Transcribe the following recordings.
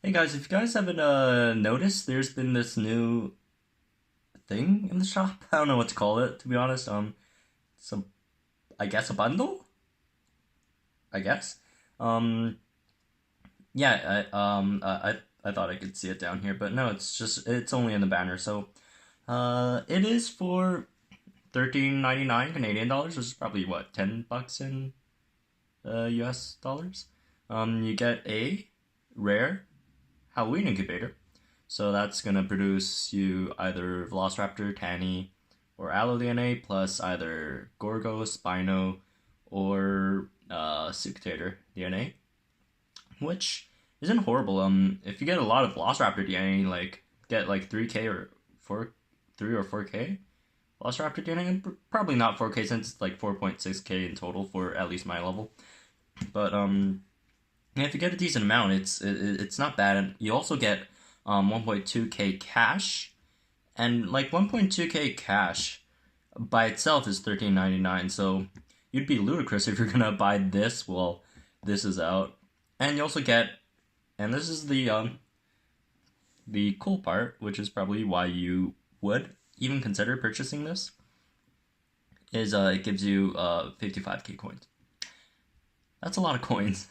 Hey guys, if you guys haven't noticed, there's been this new thing in the shop. I don't know what to call it, to be honest. Some I guess a bundle. I guess. Um, yeah. I thought I could see it down here, but no, it's only in the banner. So, it is for 13.99 Canadian dollars, which is probably what, $10 in US dollars. You get a rare Halloween incubator. So that's gonna produce you either Velociraptor, Tanny, or AlloDNA plus either Gorgo, Spino, or Suctator DNA, which isn't horrible. If you get a lot of Velociraptor DNA, like get like 3K or 4K Velociraptor DNA, probably not 4K since it's like 4.6K in total for at least my level. But yeah, if you get a decent amount, it's not bad, and you also get 1.2K cash, and like 1.2K cash by itself is 13.99. So you'd be ludicrous if you're gonna buy this while this is out, and you also get, and this is the cool part, which is probably why you would even consider purchasing this, is it gives you 55K coins. That's a lot of coins.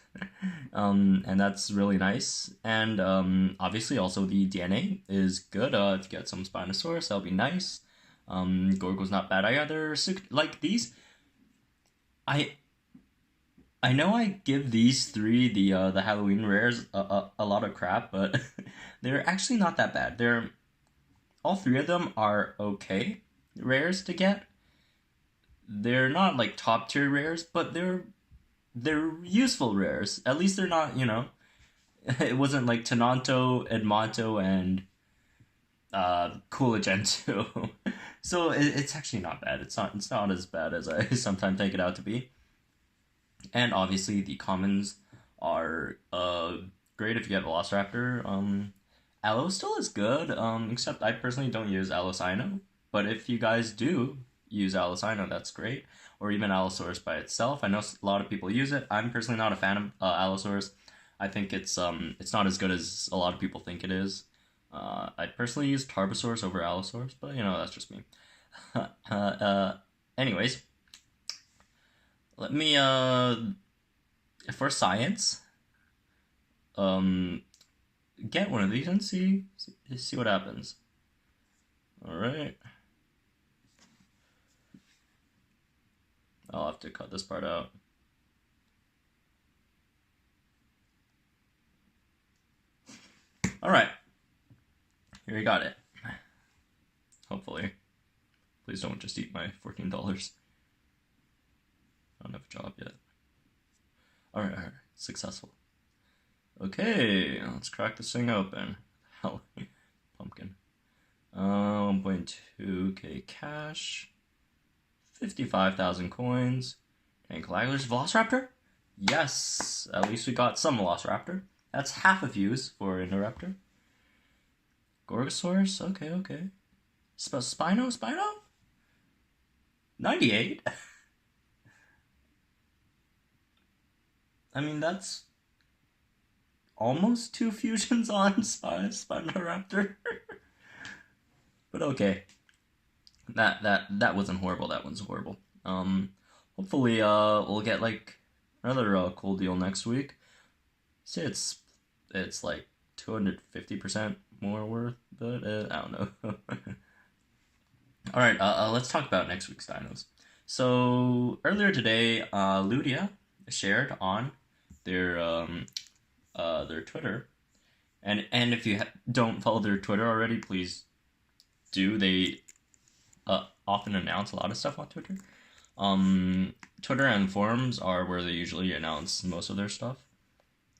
And that's really nice. And obviously, also the DNA is good. If you get some Spinosaurus, that'll be nice. Gorgo's not bad either. Like these, I I know I give these three the Halloween rares a lot of crap, but they're actually not that bad. They're all three of them are okay rares to get. They're not like top tier rares, but they're useful rares. At least they're not, it wasn't like Tenanto, Edmonto, and Coolagen 2. So it's actually not bad. It's not as bad as I sometimes take it out to be. And obviously the commons are great if you get Velociraptor. Allo still is good, except I personally don't use Allocino. But if you guys do use Allocino, that's great. Or even Allosaurus by itself. I know a lot of people use it. I'm personally not a fan of Allosaurus. I think it's not as good as a lot of people think it is. I personally use Tarbosaurus over Allosaurus, but that's just me. Anyways, let me for science, um, get one of these and see what happens. All right. I'll have to cut this part out. All right. Here we got it. Hopefully. Please don't just eat my $14. I don't have a job yet. All right. Successful. Okay, let's crack this thing open. Hell, pumpkin. 1.2K cash. 55,000 coins. And Coagulars Velociraptor? Yes, at least we got some Velociraptor. That's half a fuse for Indoraptor. Gorgosaurus? Okay. Spino? 98? I mean, that's almost two fusions on Spinoraptor. But okay. That wasn't horrible. That one's horrible. Hopefully, we'll get like another cool deal next week. See, it's like 250% more worth, but I don't know. All right, let's talk about next week's dinos. So earlier today, Ludia shared on their Twitter, and if you don't follow their Twitter already, please do. They often announce a lot of stuff on Twitter. Twitter and forums are where they usually announce most of their stuff.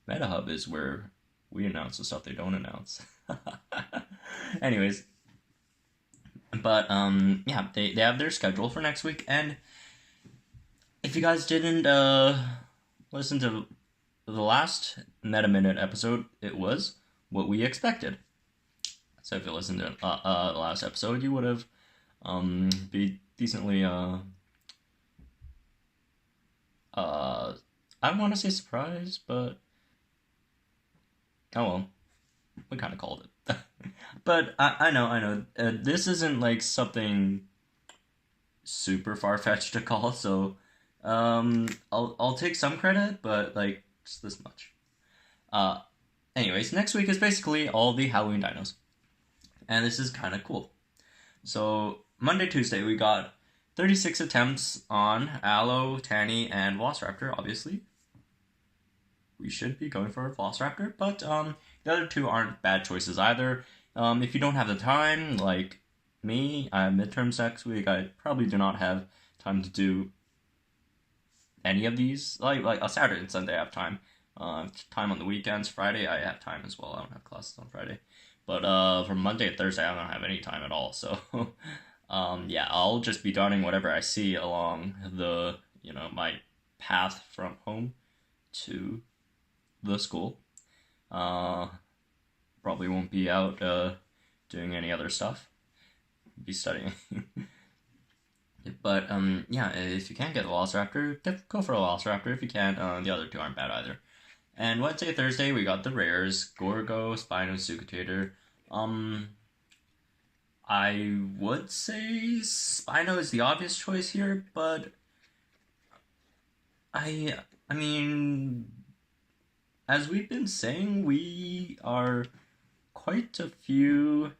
MetaHub is where we announce the stuff they don't announce. Anyways, but yeah, they have their schedule for next week, and if you guys didn't listen to the last Meta Minute episode, it was what we expected. So if you listened to the last episode, you would have be decently I don't want to say surprised, but oh well. we kind of called it. But I know. This isn't like something super far fetched to call, so I'll take some credit, but like just this much. Uh, Anyways, next week is basically all the Halloween dinos, and this is kind of cool. So Monday, Tuesday, we got 36 attempts on Allo, Tanny, and Velociraptor. Obviously, we should be going for a Velociraptor, but the other two aren't bad choices either. If you don't have the time, like me, I have midterms next week. I probably do not have time to do any of these. Like a Saturday and Sunday, I have time. Time on the weekends. Friday, I have time as well. I don't have classes on Friday, but from Monday to Thursday, I don't have any time at all. So, yeah, I'll just be donning whatever I see along the my path from home to the school. Probably won't be out doing any other stuff. Be studying. But yeah, if you can't get a Velociraptor, go for a Velociraptor. If you can't, the other two aren't bad either. And Wednesday, Thursday, we got the rares: Gorgo, Spino, Sucutator. I would say Spino is the obvious choice here, but I mean, as we've been saying, we are quite a few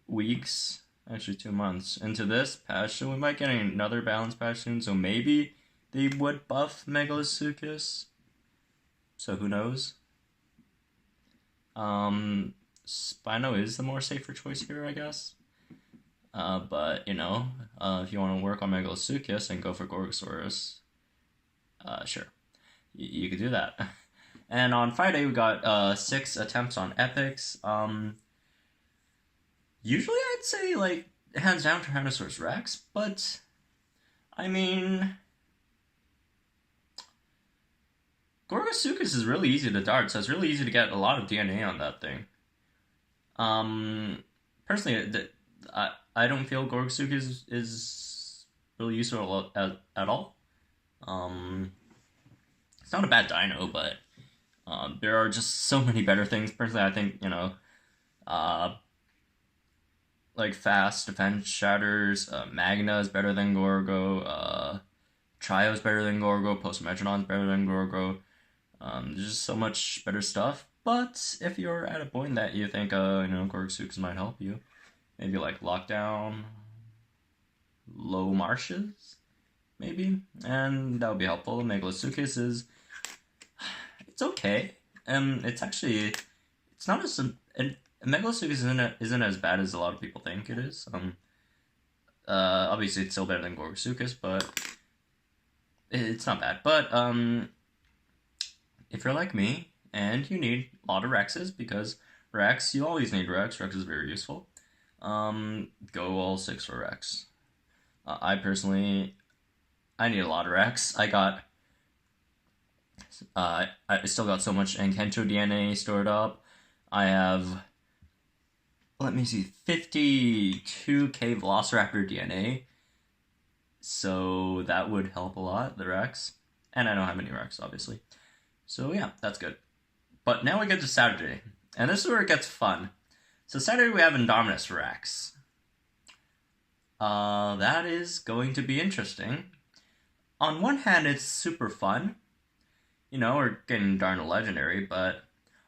weeks, actually 2 months, into this patch, so we might get another balance patch soon, so maybe they would buff Megalosuchus. So who knows? Spino is the more safer choice here, I guess. But, if you want to work on Megalosuchus and go for Gorgosaurus, sure. You could do that. And on Friday, we got 6 attempts on epics. Usually I'd say, like, hands down Tyrannosaurus Rex, but, I mean, Gorgosuchus is really easy to dart, so it's really easy to get a lot of DNA on that thing. Personally, I don't feel Gorgosuchus is really useful at all. It's not a bad dino, but there are just so many better things. Personally, I think, like fast defense shatters, Magna is better than Gorgo, Trio is better than Gorgo, Post-Metrodon is better than Gorgo. There's just so much better stuff. But if you're at a point that you think, Gorgosuchus might help you, maybe like Lockdown, Low Marshes, maybe, and that would be helpful. Megalosuchus is, it's okay. It's not as, Megalosuchus isn't as bad as a lot of people think it is. Obviously it's still better than Gorgosuchus, but it's not bad. But if you're like me and you need a lot of Rexes, because Rex, you always need Rex. Rex is very useful. Go all 6 for Rex. I personally, I need a lot of Rex. I still got so much Encanto DNA stored up. I have, let me see, 52k Velociraptor DNA. So that would help a lot, the Rex. And I don't have any Rex, obviously. So yeah, that's good. But now we get to Saturday. And this is where it gets fun. So Saturday we have Indominus Rex. That is going to be interesting. On one hand, it's super fun. We're getting darn a legendary, but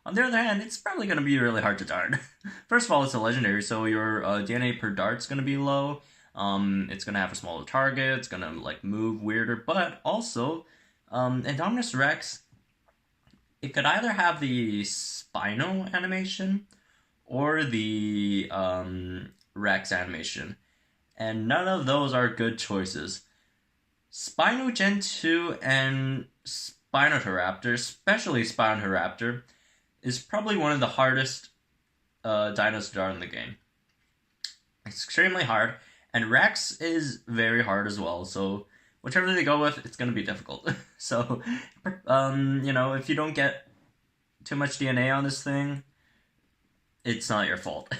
on the other hand, it's probably going to be really hard to dart. First of all, it's a legendary, so your DNA per dart's going to be low. It's going to have a smaller target. It's going to move weirder, but also, Indominus Rex, it could either have the Spino animation or the Rex animation, and none of those are good choices. Spino Gen 2 and Spinotoraptor, especially Spinotoraptor, is probably one of the hardest dinos to dart in the game. It's extremely hard, and Rex is very hard as well, so whichever they go with, it's going to be difficult. So, if you don't get too much DNA on this thing, it's not your fault.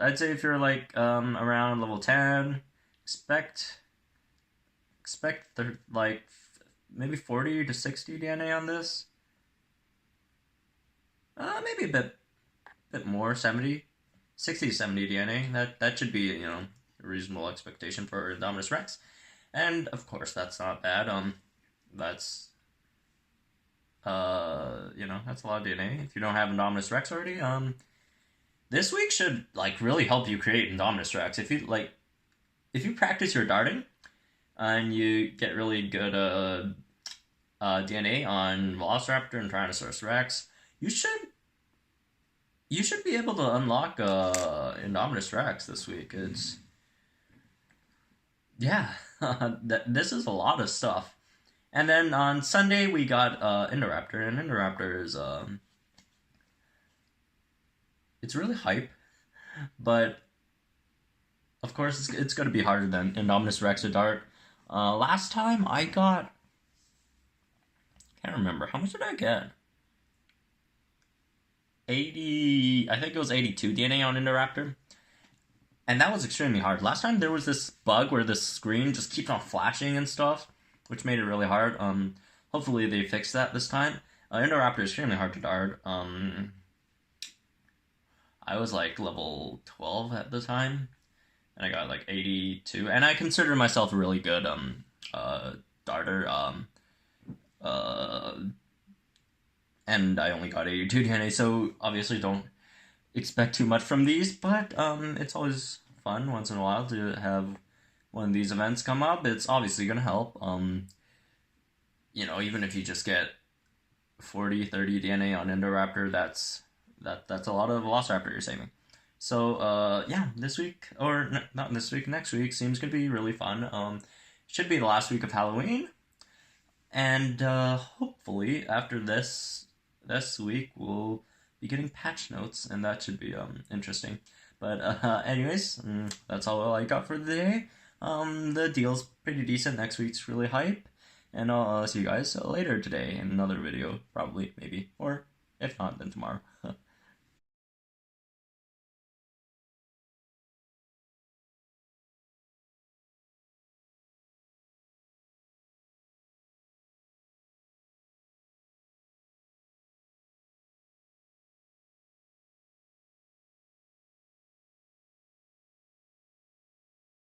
I'd say if you're around level 10, expect maybe 40 to 60 DNA on this. Maybe a bit more, 70, 60 to 70 DNA. That should be, a reasonable expectation for Indominus Rex. And of course, that's not bad. That's that's a lot of DNA. If you don't have Indominus Rex already, this week should like really help you create Indominus Rex. If you practice your darting and you get really good DNA on Velociraptor and Tyrannosaurus Rex, you should be able to unlock Indominus Rex this week. This is a lot of stuff. And then on Sunday we got Indoraptor, and Indoraptor is it's really hype, but of course it's going to be harder than Indominus Rex or Dart. Last time I got, can't remember, how much did I get? 80, I think it was 82 DNA on Indoraptor. And that was extremely hard. Last time there was this bug where the screen just keeps on flashing and stuff, which made it really hard. Hopefully they fixed that this time. Indoraptor is extremely hard to dart. I was like level 12 at the time, and I got like 82, and I consider myself a really good darter. And I only got 82 DNA, so obviously don't expect too much from these, but it's always fun once in a while to have one of these events come up. It's obviously going to help. Even if you just get 40, 30 DNA on Indoraptor, that's a lot of Velociraptor you're saving. So, this week, or not this week, next week seems going to be really fun. Should be the last week of Halloween, and hopefully after this week we'll be getting patch notes, and that should be interesting. But anyways, that's all I got for the day. The deal's pretty decent. Next week's really hype, and I'll see you guys later today in another video, probably, maybe, or if not, then tomorrow.